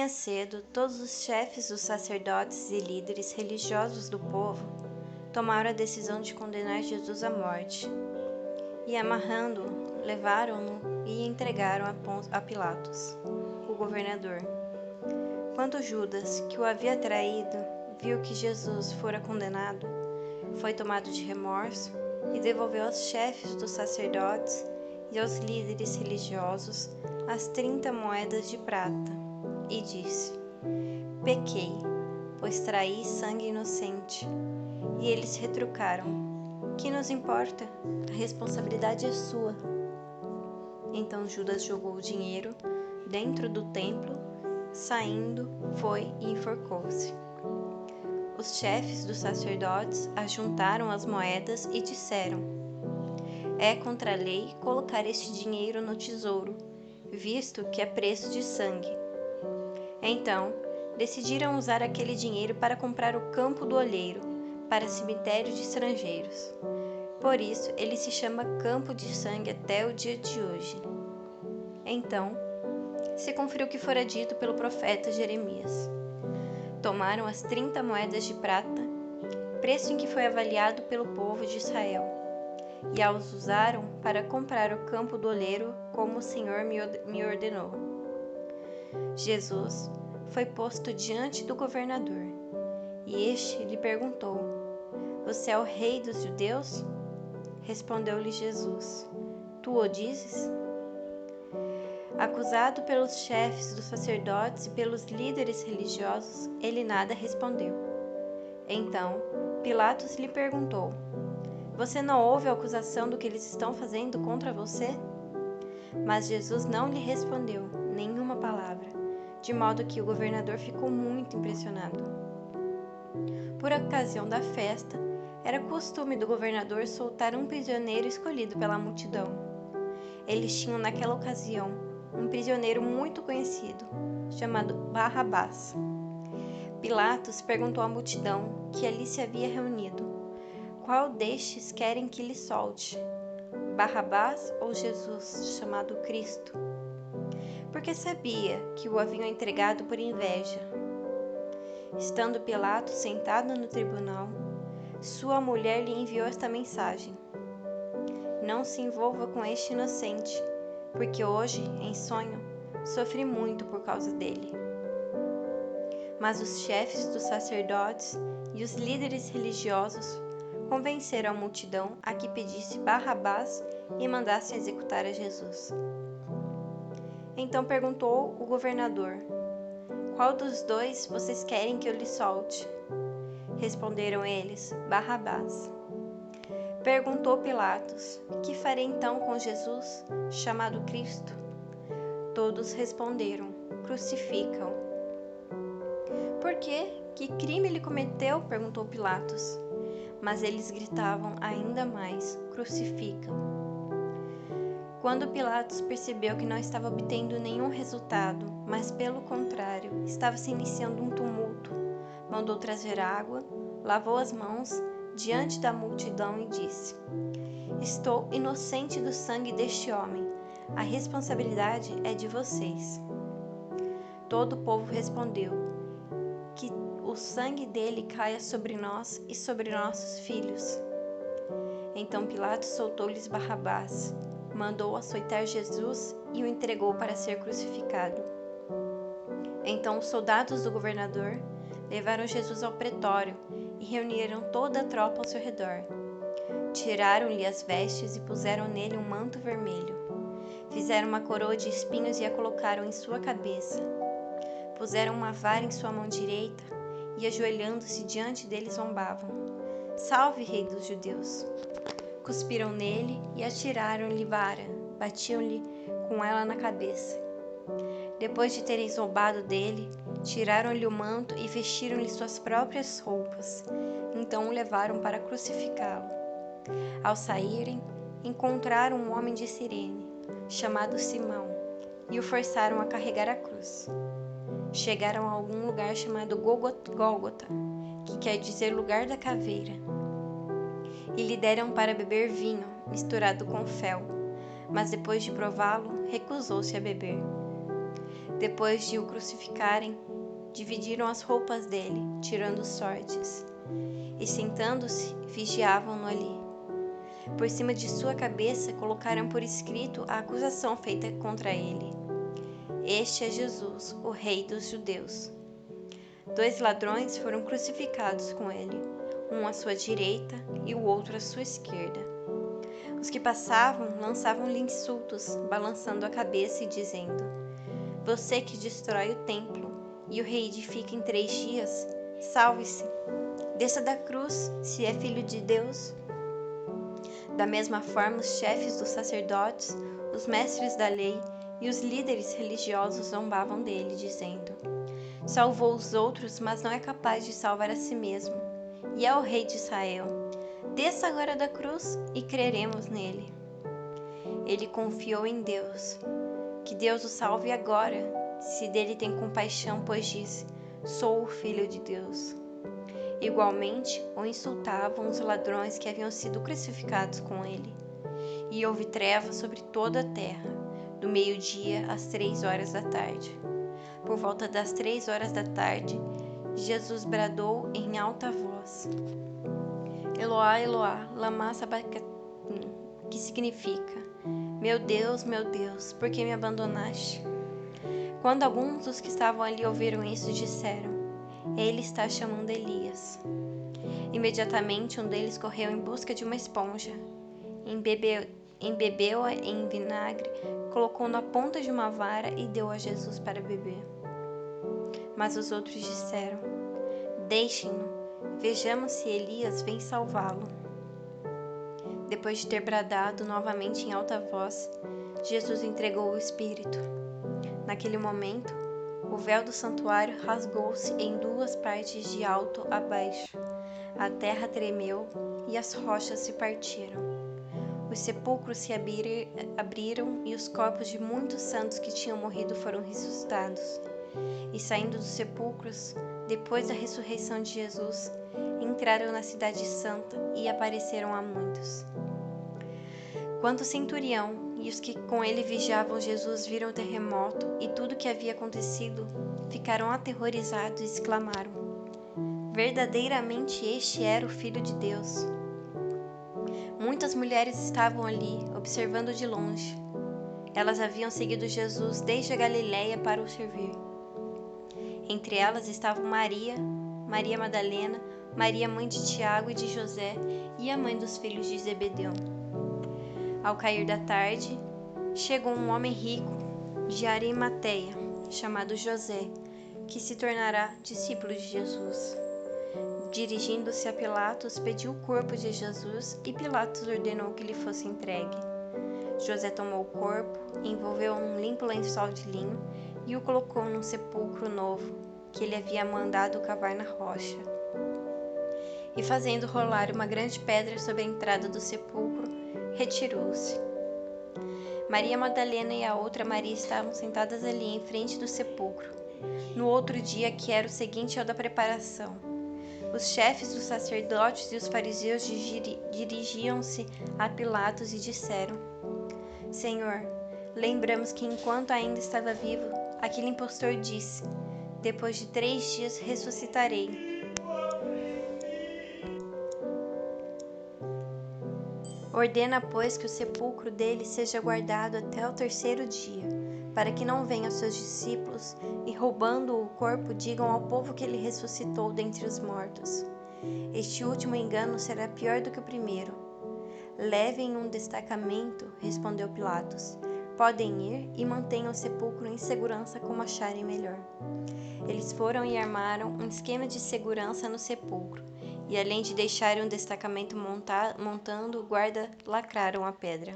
manhã cedo, todos os chefes dos sacerdotes e líderes religiosos do povo tomaram a decisão de condenar Jesus à morte. E amarrando-o, levaram-no e entregaram a Pilatos, o governador. Quando Judas, que o havia traído, viu que Jesus fora condenado, foi tomado de remorso e devolveu aos chefes dos sacerdotes e aos líderes religiosos as 30 moedas de prata, e disse: Pequei, pois traí sangue inocente. E eles retrucaram: Que nos importa? A responsabilidade é sua. Então Judas jogou o dinheiro dentro do templo, saindo, foi e enforcou-se. Os chefes dos sacerdotes ajuntaram as moedas e disseram: É contra a lei colocar este dinheiro no tesouro, visto que é preço de sangue. Então, decidiram usar aquele dinheiro para comprar o campo do olheiro, para cemitério de estrangeiros. Por isso, ele se chama Campo de Sangue até o dia de hoje. Então, se cumpriu o que fora dito pelo profeta Jeremias. Tomaram as 30 moedas de prata, preço em que foi avaliado pelo povo de Israel, e as usaram para comprar o campo do oleiro, como o Senhor me ordenou. Jesus foi posto diante do governador, e este lhe perguntou: Você é o rei dos judeus? Respondeu-lhe Jesus: Tu o dizes? Acusado pelos chefes dos sacerdotes e pelos líderes religiosos, ele nada respondeu. Então, Pilatos lhe perguntou: Você não ouve a acusação do que eles estão fazendo contra você? Mas Jesus não lhe respondeu nenhuma palavra, de modo que o governador ficou muito impressionado. Por ocasião da festa, era costume do governador soltar um prisioneiro escolhido pela multidão. Eles tinham naquela ocasião um prisioneiro muito conhecido, chamado Barrabás. Pilatos perguntou à multidão que ali se havia reunido: Qual destes querem que lhe solte? Barrabás ou Jesus, chamado Cristo? Porque sabia que o haviam entregado por inveja. Estando Pilatos sentado no tribunal, sua mulher lhe enviou esta mensagem: Não se envolva com este inocente, porque hoje, em sonho, sofri muito por causa dele. Mas os chefes dos sacerdotes e os líderes religiosos convenceram a multidão a que pedisse Barrabás e mandassem executar a Jesus. Então perguntou o governador: Qual dos dois vocês querem que eu lhe solte? Responderam eles: Barrabás. Perguntou Pilatos: Que farei então com Jesus, chamado Cristo? Todos responderam: Crucificam. Por quê? Que crime ele cometeu? Perguntou Pilatos. Mas eles gritavam ainda mais: Crucificam. Quando Pilatos percebeu que não estava obtendo nenhum resultado, mas pelo contrário, estava se iniciando um tumulto, mandou trazer água, lavou as mãos diante da multidão e disse: Estou inocente do sangue deste homem. A responsabilidade é de vocês. Todo o povo respondeu: Que o sangue dele caia sobre nós e sobre nossos filhos. Então Pilatos soltou-lhes Barrabás, mandou açoitar Jesus e o entregou para ser crucificado. Então os soldados do governador levaram Jesus ao pretório e reuniram toda a tropa ao seu redor. Tiraram-lhe as vestes e puseram nele um manto vermelho. Fizeram uma coroa de espinhos e a colocaram em sua cabeça. Puseram uma vara em sua mão direita e, ajoelhando-se diante dele, zombavam: Salve, rei dos judeus! Cuspiram nele e atiraram-lhe vara, batiam-lhe com ela na cabeça. Depois de terem zombado dele, tiraram-lhe o manto e vestiram-lhe suas próprias roupas. Então o levaram para crucificá-lo. Ao saírem, encontraram um homem de Cirene, chamado Simão, e o forçaram a carregar a cruz. Chegaram a algum lugar chamado Gólgota, que quer dizer lugar da caveira, e lhe deram para beber vinho misturado com fel, mas depois de prová-lo, recusou-se a beber. Depois de o crucificarem, dividiram as roupas dele, tirando sortes, e sentando-se, vigiavam-no ali. Por cima de sua cabeça colocaram por escrito a acusação feita contra ele: Este é Jesus, o Rei dos Judeus. 2 ladrões foram crucificados com ele, um à sua direita e o outro à sua esquerda. Os que passavam lançavam-lhe insultos, balançando a cabeça e dizendo: Você que destrói o templo e o reedifica em 3 dias, salve-se, desça da cruz, se é filho de Deus. Da mesma forma, os chefes dos sacerdotes, os mestres da lei e os líderes religiosos zombavam dele, dizendo: Salvou os outros, mas não é capaz de salvar a si mesmo. E é o rei de Israel. Desça agora da cruz e creremos nele. Ele confiou em Deus. Que Deus o salve agora, se dele tem compaixão, pois disse: Sou o Filho de Deus. Igualmente, o insultavam os ladrões que haviam sido crucificados com ele. E houve trevas sobre toda a terra, do meio-dia às 3 horas da tarde. Por volta das 3 horas da tarde, Jesus bradou em alta voz: Eloá, Eloá, lama sabachthani, que significa: meu Deus, por que me abandonaste? Quando alguns dos que estavam ali ouviram isso, disseram: Ele está chamando Elias. Imediatamente um deles correu em busca de uma esponja, embebeu-a em vinagre, colocou na ponta de uma vara e deu a Jesus para beber. Mas os outros disseram: Deixem-no, vejamos se Elias vem salvá-lo. Depois de ter bradado novamente em alta voz, Jesus entregou o Espírito. Naquele momento, o véu do santuário rasgou-se em 2 partes de alto a baixo. A terra tremeu e as rochas se partiram. Os sepulcros se abriram e os corpos de muitos santos que tinham morrido foram ressuscitados. E saindo dos sepulcros, depois da ressurreição de Jesus, entraram na cidade santa e apareceram a muitos. Quando o centurião e os que com ele vigiavam Jesus viram o terremoto e tudo o que havia acontecido, ficaram aterrorizados e exclamaram: Verdadeiramente este era o Filho de Deus. Muitas mulheres estavam ali, observando de longe. Elas haviam seguido Jesus desde a Galiléia para o servir. Entre elas estavam Maria, Maria Madalena, Maria mãe de Tiago e de José e a mãe dos filhos de Zebedeu. Ao cair da tarde, chegou um homem rico de Arimateia, chamado José, que se tornará discípulo de Jesus. Dirigindo-se a Pilatos, pediu o corpo de Jesus e Pilatos ordenou que lhe fosse entregue. José tomou o corpo, envolveu-o num limpo lençol de linho e o colocou num sepulcro novo, que ele havia mandado cavar na rocha. E fazendo rolar uma grande pedra sobre a entrada do sepulcro, retirou-se. Maria Madalena e a outra Maria estavam sentadas ali em frente do sepulcro. No outro dia, que era o seguinte ao da preparação, os chefes dos sacerdotes e os fariseus dirigiam-se a Pilatos e disseram: Senhor, lembramos que enquanto ainda estava vivo, aquele impostor disse: Depois de 3 dias ressuscitarei. Ordena, pois, que o sepulcro dele seja guardado até o 3º dia, para que não venham seus discípulos e, roubando o corpo, digam ao povo que ele ressuscitou dentre os mortos. Este último engano será pior do que o primeiro. Levem um destacamento, respondeu Pilatos. Podem ir e mantenham o sepulcro em segurança como acharem melhor. Eles foram e armaram um esquema de segurança no sepulcro, e além de deixarem um destacamento montando, guarda lacraram a pedra.